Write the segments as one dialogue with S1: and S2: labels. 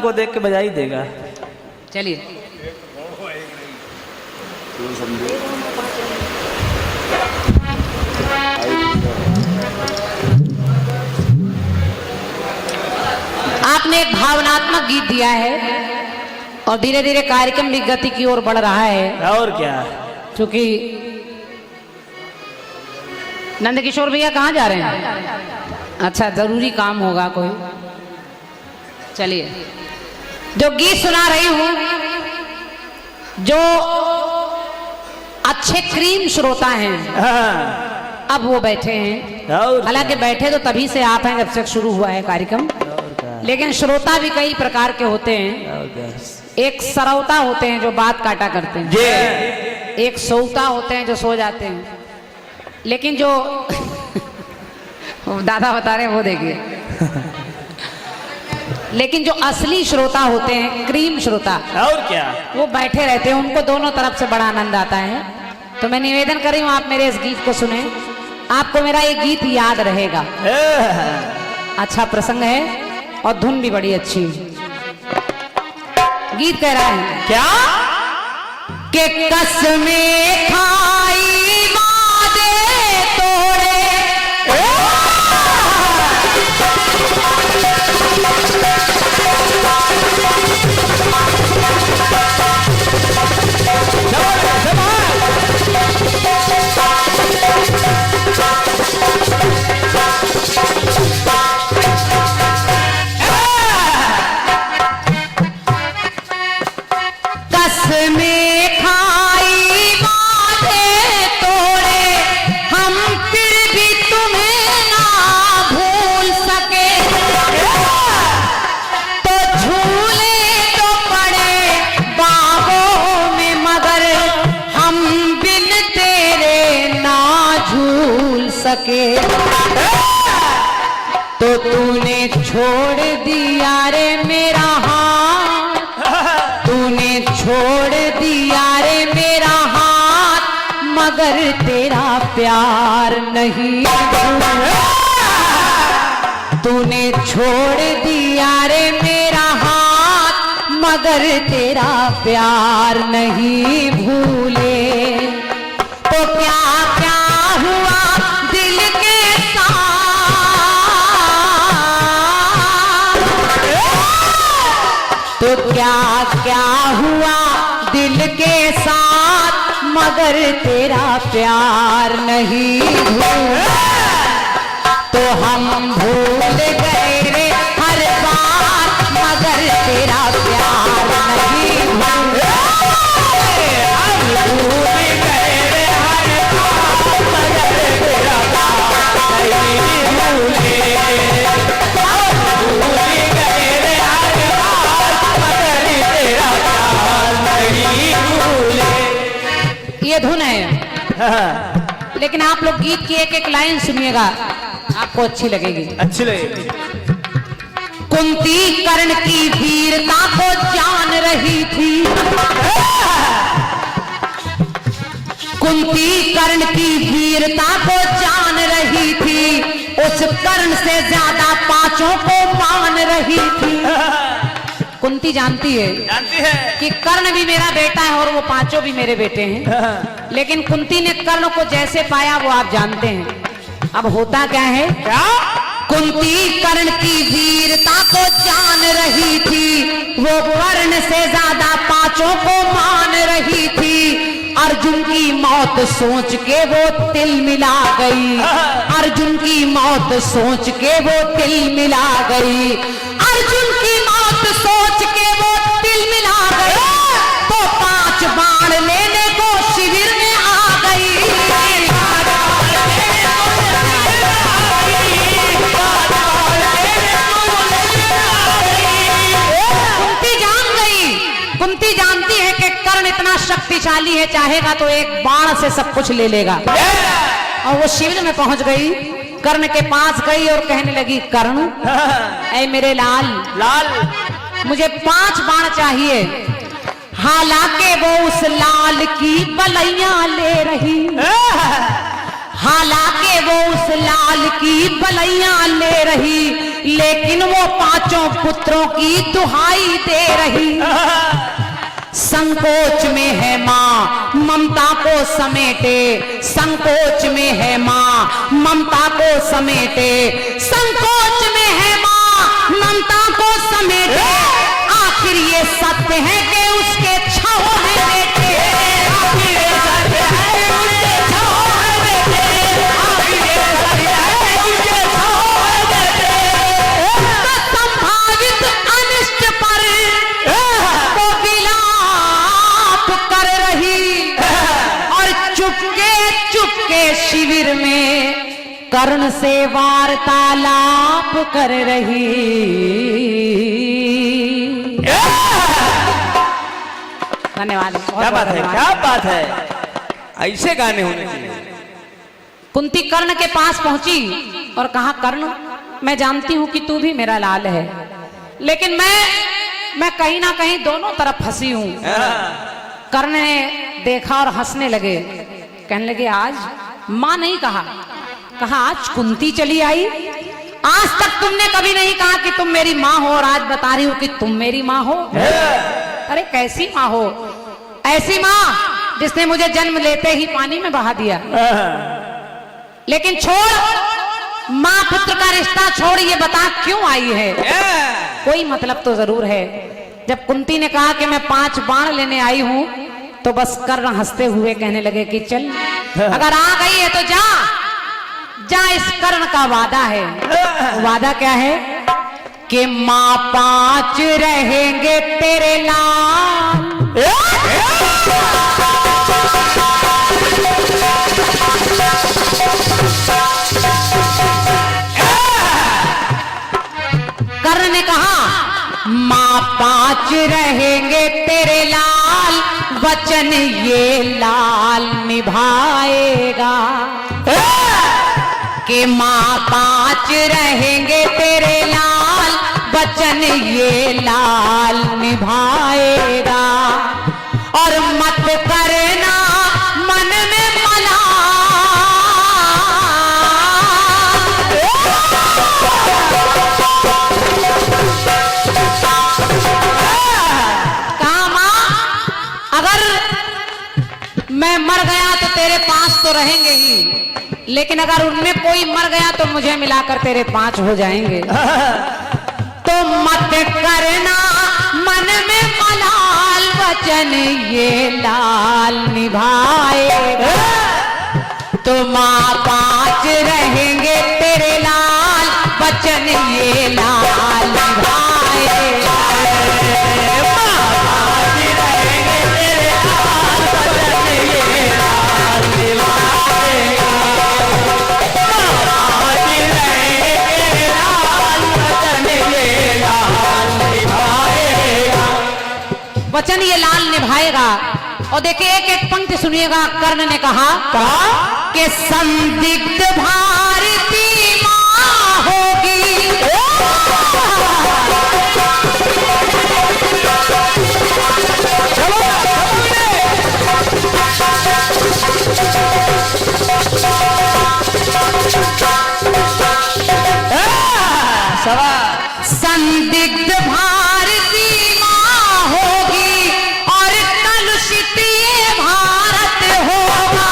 S1: को देख के बजा ही देगा।
S2: चलिए आपने एक भावनात्मक गीत दिया है और धीरे धीरे कार्यक्रम भी गति की ओर बढ़ रहा है।
S1: और क्या,
S2: क्योंकि नंदकिशोर भैया कहाँ जा रहे हैं? अच्छा, जरूरी काम होगा कोई। चलिए, जो गीत सुना रही हूं, जो अच्छे क्रीम श्रोता हैं अब वो बैठे हैं। हालांकि बैठे तो तभी से आप हैं जब से शुरू हुआ है कार्यक्रम, लेकिन श्रोता भी कई प्रकार के होते हैं। एक सरौता होते हैं जो बात काटा करते हैं, एक सौता होते हैं जो सो जाते हैं, लेकिन जो दादा बता रहे हैं वो देखिए लेकिन जो असली श्रोता होते हैं, क्रीम श्रोता,
S1: और क्या, वो
S2: बैठे रहते हैं। उनको दोनों तरफ से बड़ा आनंद आता है। तो मैं निवेदन कर रही हूँ आप मेरे इस गीत को सुने, आपको मेरा ये गीत याद रहेगा। अच्छा प्रसंग है और धुन भी बड़ी अच्छी है। गीत कह रहा है
S1: क्या
S2: कि कसमें खाई वादे तोड़े, कसमें खाई वादे तोड़े, हम फिर भी तुम्हें ना भूल सके। तो झूले तो पड़े बागों में, मगर हम बिन तेरे ना झूल सके। तो तूने छोड़ दिया रे मेरा हाथ, तूने छोड़ दिया रे मेरा हाथ, मगर तेरा प्यार नहीं भूला। तूने छोड़ दिया रे मेरा हाथ, मगर तेरा प्यार नहीं भूले। तो क्या क्या हुआ दिल के साथ, तो क्या क्या हुआ दिल के साथ, मगर तेरा प्यार नहीं भूला। तो हम भूल गए रे हर बात, मगर तेरा प्यार नहीं भूला। हम भूल गए रे हर बात, मगर तेरा प्यार नहीं भूले। भूल गए रे हर बात, मगर तेरा प्यार नहीं भूले। ये धुन है, लेकिन आप लोग गीत की एक एक लाइन सुनिएगा, आपको अच्छी लगेगी।
S1: अच्छी लगेगी।
S2: कुंती कर्ण की वीरता को जान रही थी, कुंती कर्ण की वीरता को जान रही थी, उस कर्ण से ज्यादा पांचों को मान रही थी। कुंती जानती है कि कर्ण भी मेरा बेटा है और वो पांचों भी मेरे बेटे हैं, लेकिन कुंती ने कर्ण को जैसे पाया वो आप जानते हैं। अब होता क्या है, कुंती कर्ण की वीरता को जान रही थी, वो कर्ण से ज्यादा पांचों को मान रही थी। अर्जुन की मौत सोच के वो तिल मिला गई, अर्जुन की मौत सोच के वो तिल मिला गई, अर्जुन की मौत सोच के वो तिल मिला गई। तो 5 बाण लेने को शिविर में आ गई। कुंती जानती है कि कर्ण इतना शक्तिशाली है, चाहेगा तो एक बाण से सब कुछ ले लेगा। और वो शिविर में पहुंच गई, कर्ण के पास गई और कहने लगी, कर्ण ऐ मेरे लाल, मुझे 5 बाण चाहिए। हालांकि वो उस लाल की बलैया ले रही, हालांकि वो उस लाल की बलैया ले रही, लेकिन वो पांचों पुत्रों की दुहाई दे रही। संकोच में है माँ ममता को समेटे, संकोच में है माँ ममता को समेटे, संकोच में है माँ ममता को समेटे। आखिर ये सत्य है कि उसके छह है बेटे, आखिर ये सत्य है उसके छह है बेटे, आखिर ये सत्य है उसके छह है बेटे। उसका संभावित अनिष्ट पर वो विलाप कर रही और चुपके चुपके शिविर में कर्ण से वार्तालाप कर रही। धन्यवाद।
S1: क्या बात है, क्या बात है, ऐसे गाने होने चाहिए।
S2: कुंती कर्ण के पास पहुंची और कहा, कर्ण मैं जानती हूं कि तू भी मेरा लाल है, लेकिन मैं कहीं ना कहीं दोनों तरफ फंसी हूं। कर्ण ने देखा और हंसने लगे, कहने लगे आज मां नहीं कहा, कहा आज कुंती चली आई। आज तक तुमने कभी नहीं कहा कि तुम मेरी माँ हो और आज बता रही हो कि तुम मेरी माँ हो। अरे कैसी माँ हो? ऐसी माँ जिसने मुझे जन्म लेते ही पानी में बहा दिया। लेकिन छोड़, माँ पुत्र का रिश्ता छोड़, ये बता क्यों आई है? कोई मतलब तो जरूर है। जब कुंती ने कहा कि मैं 5 बाण लेने आई हूं, तो बस कर्ण हंसते हुए कहने लगे कि चल, अगर आ गई है तो जा जा, इस कर्ण का वादा है। वादा क्या है? कि माँ 5 रहेंगे तेरे लाल। कर्ण ने कहा माँ 5 रहेंगे तेरे लाल, वचन ये लाल निभाएगा। कि माँ 5 रहेंगे तेरे लाल, वचन ये लाल निभाएगा। और मत करना मन में मलाल। कहा माँ अगर मैं मर गया तो तेरे 5 तो रहेंगे ही, लेकिन अगर उनमें कोई मर गया तो मुझे मिलाकर तेरे 5 हो जाएंगे। तो मत करना मन में मलाल, वचन ये लाल निभाएगा। तो माँ 5 रहेंगे तेरे लाल, वचन ये लाल निभाएगा। वचन ये लाल निभाएगा। और देखिए एक एक पंक्ति सुनिएगा। कर्ण ने कहा कि संदिग्ध भारती माँ होगी, संदिग्ध भारती माँ होगी और कलुषित ये भारत होगा।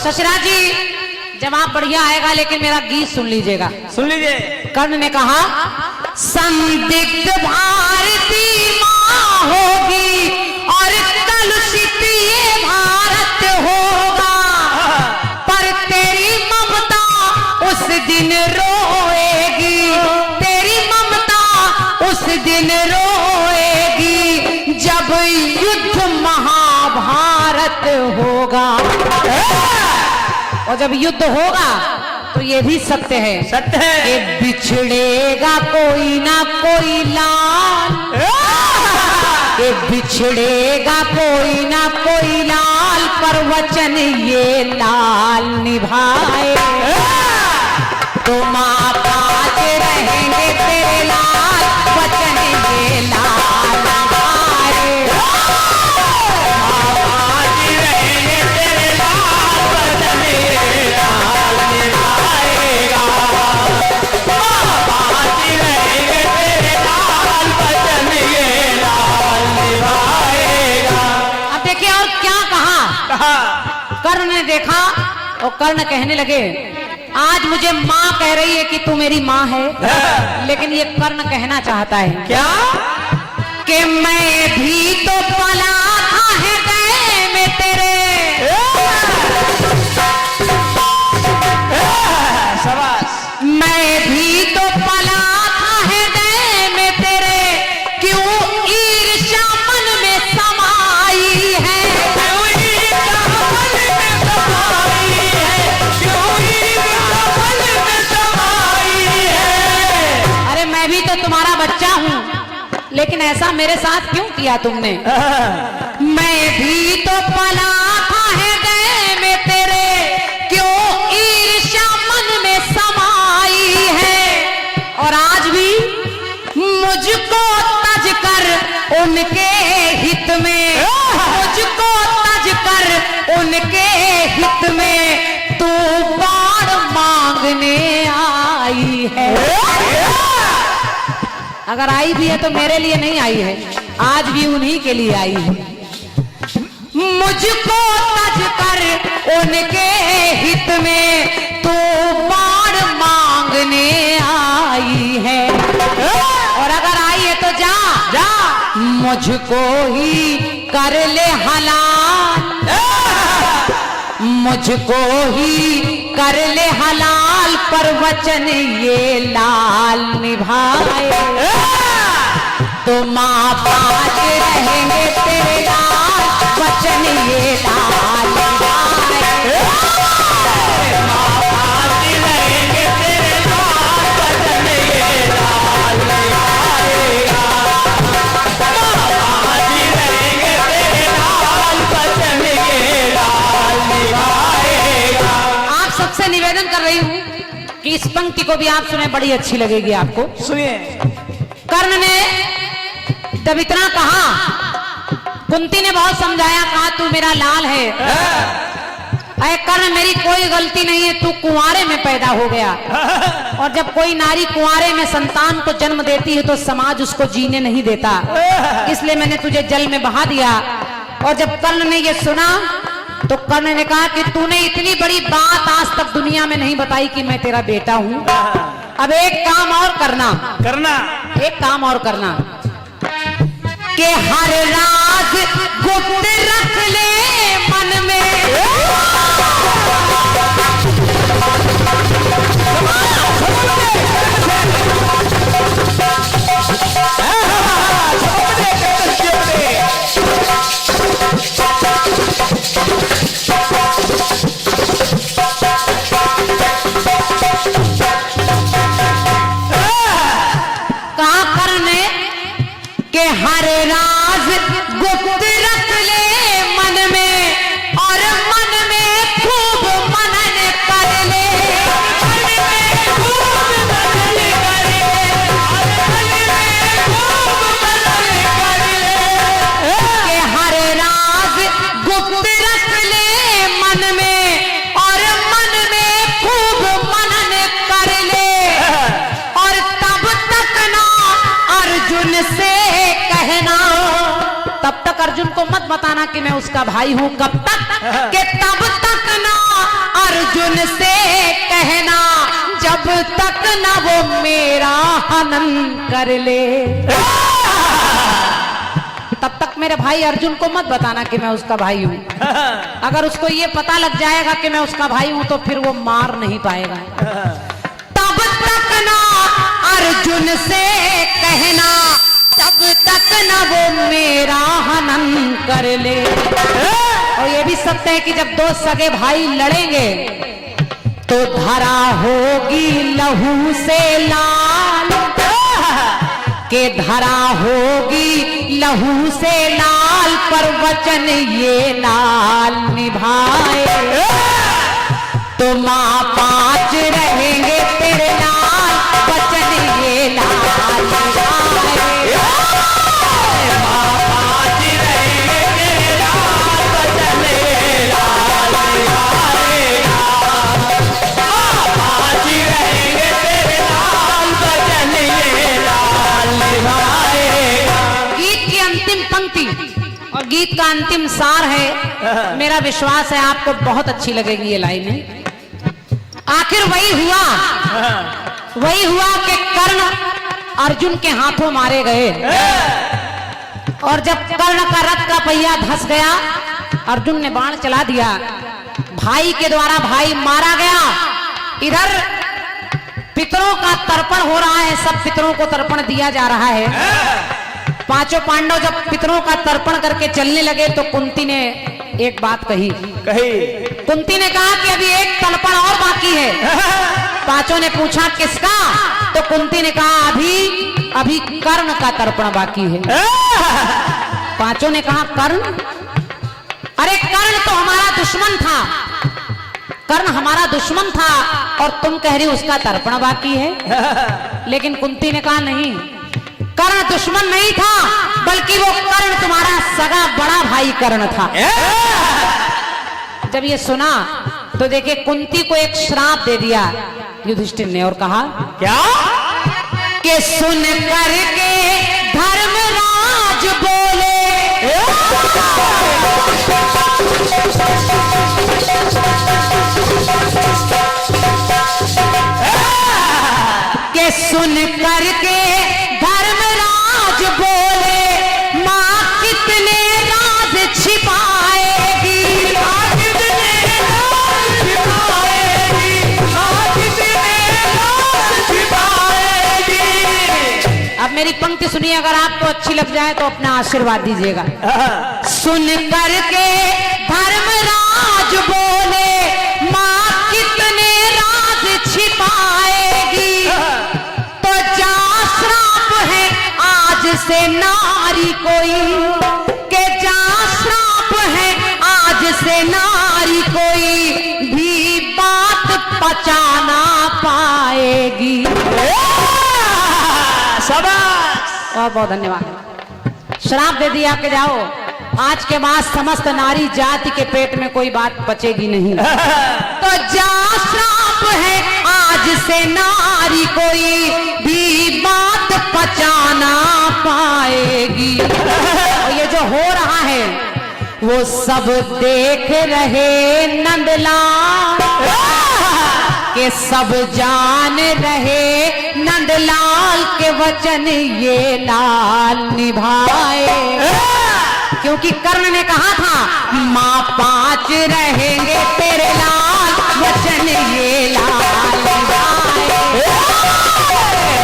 S2: ससुरा जी जवाब बढ़िया आएगा, लेकिन मेरा गीत सुन लीजिएगा।
S1: सुन लीजिए।
S2: कर्ण ने कहा संदिग्ध भारती माँ होगी और कलुषित ये भारत होगा। पर तेरी ममता उस दिन रोएगी, तेरी ममता उस दिन रोएगी, जब युद्ध महाभारत होगा। और जब युद्ध होगा तो ये भी सत्य है,
S1: सत्य है
S2: कि बिछड़ेगा कोई ना कोई लाल, कि बिछड़ेगा कोई ना कोई लाल, पर वचन ये लाल निभाए। तो माँ 5 रहेंगे तेरे लाल, वचन ये लाल निभाए। माँ ने देखा और कर्ण कहने लगे, आज मुझे माँ कह रही है कि तू मेरी माँ है, लेकिन ये कर्ण कहना चाहता है
S1: क्या?
S2: कि मैं भी तो पला था हृदय में तेरे,
S1: शाबाश।
S2: मैं भी तो पला था हृदय में तेरे, क्यों ईर्ष्या मन में समाई है,
S1: क्यों ईर्ष्या मन में समाई है, क्यों ईर्ष्या मन में समाई है।
S2: अरे मैं भी तो तुम्हारा बच्चा हूँ, लेकिन ऐसा मेरे साथ क्यों किया तुमने? मैं भी तो पला था हृदय में तेरे, क्यों ईर्ष्या मन में समाई है, और आज भी मुझको तज कर उनके हित में, मुझको तज कर उनके हित में तू बाण मांगने आई है। अगर आई भी है तो मेरे लिए नहीं आई है, आज भी उन्हीं के लिए आई है। मुझको तज कर उनके हित में तू बाण मांगने आई है, और अगर आई है तो जा जा मुझको ही कर ले हलाल, मुझको ही कर ले हलाल, पर वचन ये लाल निभाए तो माँ बाप रहेंगे तेरे लाल, वचन ये लाल निभाए।
S1: माँ बाप रहेंगे तेरे लाल, वचन ये लाल निभाएगा। माँ बाप रहेंगे तेरे लाल, वचन ये लाल निभाएगा।
S2: आप सबसे निवेदन कर रही हूँ कि इस पंक्ति को भी आप सुने, बड़ी अच्छी लगेगी आपको।
S1: सुनिए।
S2: कर्ण ने जब इतना कहा, कुंती ने बहुत समझाया, कहा तू मेरा लाल है, अरे कर्ण मेरी कोई गलती नहीं है, तू कुंवारे में पैदा हो गया, और जब कोई नारी कुंवारे में संतान को जन्म देती है तो समाज उसको जीने नहीं देता, इसलिए मैंने तुझे जल में बहा दिया। और जब कर्ण ने ये सुना तो कर्ण ने कहा कि तूने इतनी बड़ी बात आज तक दुनिया में नहीं बताई कि मैं तेरा बेटा हूं, अब एक काम और करना, एक काम और करना कि हर राज गुप्त रख ले मन में, कहा करने के हर राज गुप्त रख ले मन में, और मन में खूब मनन कर ले, मन में खूब मनन कर ले, मन में खूब मनन कर ले, के हर राज गुप्त रख ले मन में, और मन में खूब मनन कर ले, और तब तक ना अर्जुन से कहना, तब तक अर्जुन को मत बताना कि मैं उसका भाई हूं, कब तक कि तब तक ना अर्जुन से कहना, जब तक ना वो मेरा हनन कर ले, तब तक मेरे भाई अर्जुन को मत बताना कि मैं उसका भाई हूं। अगर उसको ये पता लग जाएगा कि मैं उसका भाई हूं तो फिर वो मार नहीं पाएगा। तब तक ना अर्जुन से कहना, तब तक ना वो मेरा हनन कर ले। और ये भी सत्य है कि जब दो सगे भाई लड़ेंगे तो धरा होगी लहू से लाल, के धरा होगी लहू से लाल, पर वचन ये लाल निभाए तो माँ पाँच रहेंगे तेरे लाल, वचन ये लाल निभाए।
S1: माँ पाँच रहेंगे तेरे लाल, वचन ये लाल निभाएगा। माँ पाँच रहेंगे तेरे लाल, वचन ये लाल निभाएगा।
S2: गीत की अंतिम पंक्ति और गीत का अंतिम सार है। मेरा विश्वास है आपको बहुत अच्छी लगेगी ये लाइनें। आखिर वही हुआ कि कर्ण अर्जुन के हाथों मारे गए, और जब कर्ण का रथ का पहिया धंस गया, अर्जुन ने बाण चला दिया, भाई के द्वारा भाई मारा गया। इधर पितरों का तर्पण हो रहा है, सब पितरों को तर्पण दिया जा रहा है। पांचों पांडव जब पितरों का तर्पण करके चलने लगे तो कुंती ने एक बात कही। कुंती ने कहा कि अभी एक तर्पण और बाकी है। पांचों ने पूछा किसका, तो कुंती ने कहा अभी कर्ण का तर्पण बाकी है। पांचों ने कहा कर्ण? अरे कर्ण तो हमारा दुश्मन था, कर्ण हमारा दुश्मन था, और तुम कह रही उसका तर्पण बाकी है। लेकिन कुंती ने कहा नहीं, कर्ण दुश्मन नहीं था, बल्कि वो कर्ण तुम्हारा सगा बड़ा भाई कर्ण था। जब ये सुना तो देखिए कुंती को एक श्राप दे दिया युधिष्ठिर ने, और कहा
S1: क्या
S2: कि सुन करके धर्मराज बोले, कि सुन करके धर्मराज बोले, माँ कितने राज छिपाएगी, माँ कितने राज छिपाएगी, माँ कितने राज छिपाएगी। अब मेरी पंक्ति सुनिए, अगर आपको अच्छी लग जाए तो अपना आशीर्वाद दीजिएगा। सुन करके धर्मराज बोले, माँ कितने राज छिपाएगी, तो जा श्राप है आज से नारी कोई, के जा श्राप है आज से नारी कोई, भी बात पचा ना पाएगी। बहुत बहुत धन्यवाद। श्राप दे दिया कि जाओ, आज के बाद समस्त नारी जाति के पेट में कोई बात बचेगी नहीं। तो जा श्राप है आज से नारी कोई, भी बात पचाना पाएगी। और ये जो हो रहा है वो सब देख रहे नंदलाल, के सब जान रहे नंदलाल के वचन ये लाल निभाए। क्योंकि कर्ण ने कहा था माँ 5 रहेंगे तेरे लाल, वचन ये लाल निभाए।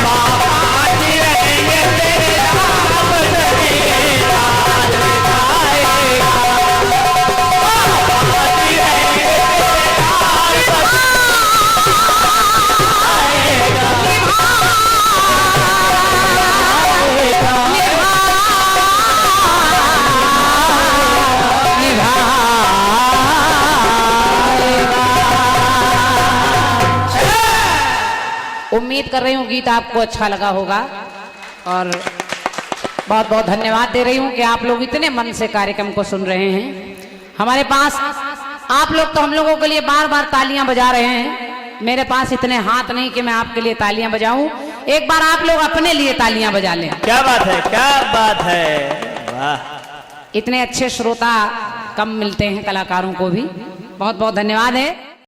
S2: माँ 5 रहेंगे तेरे लाल, वचन ये लाल निभाए। माँ 5 रहेंगे तेरे लाल, वचन उम्मीद कर रही हूँ गीत आपको अच्छा लगा होगा, और बहुत बहुत धन्यवाद दे रही हूँ कि आप लोग इतने मन से कार्यक्रम को सुन रहे हैं। हमारे पास आप लोग तो हम लोगों के लिए बार बार तालियां बजा रहे हैं, मेरे पास इतने हाथ नहीं कि मैं आपके लिए तालियां बजाऊं। एक बार आप लोग अपने लिए तालियां बजा लें।
S1: क्या बात है, क्या बात है, वाह।
S2: इतने अच्छे श्रोता कम मिलते हैं कलाकारों को भी। बहुत बहुत धन्यवाद है।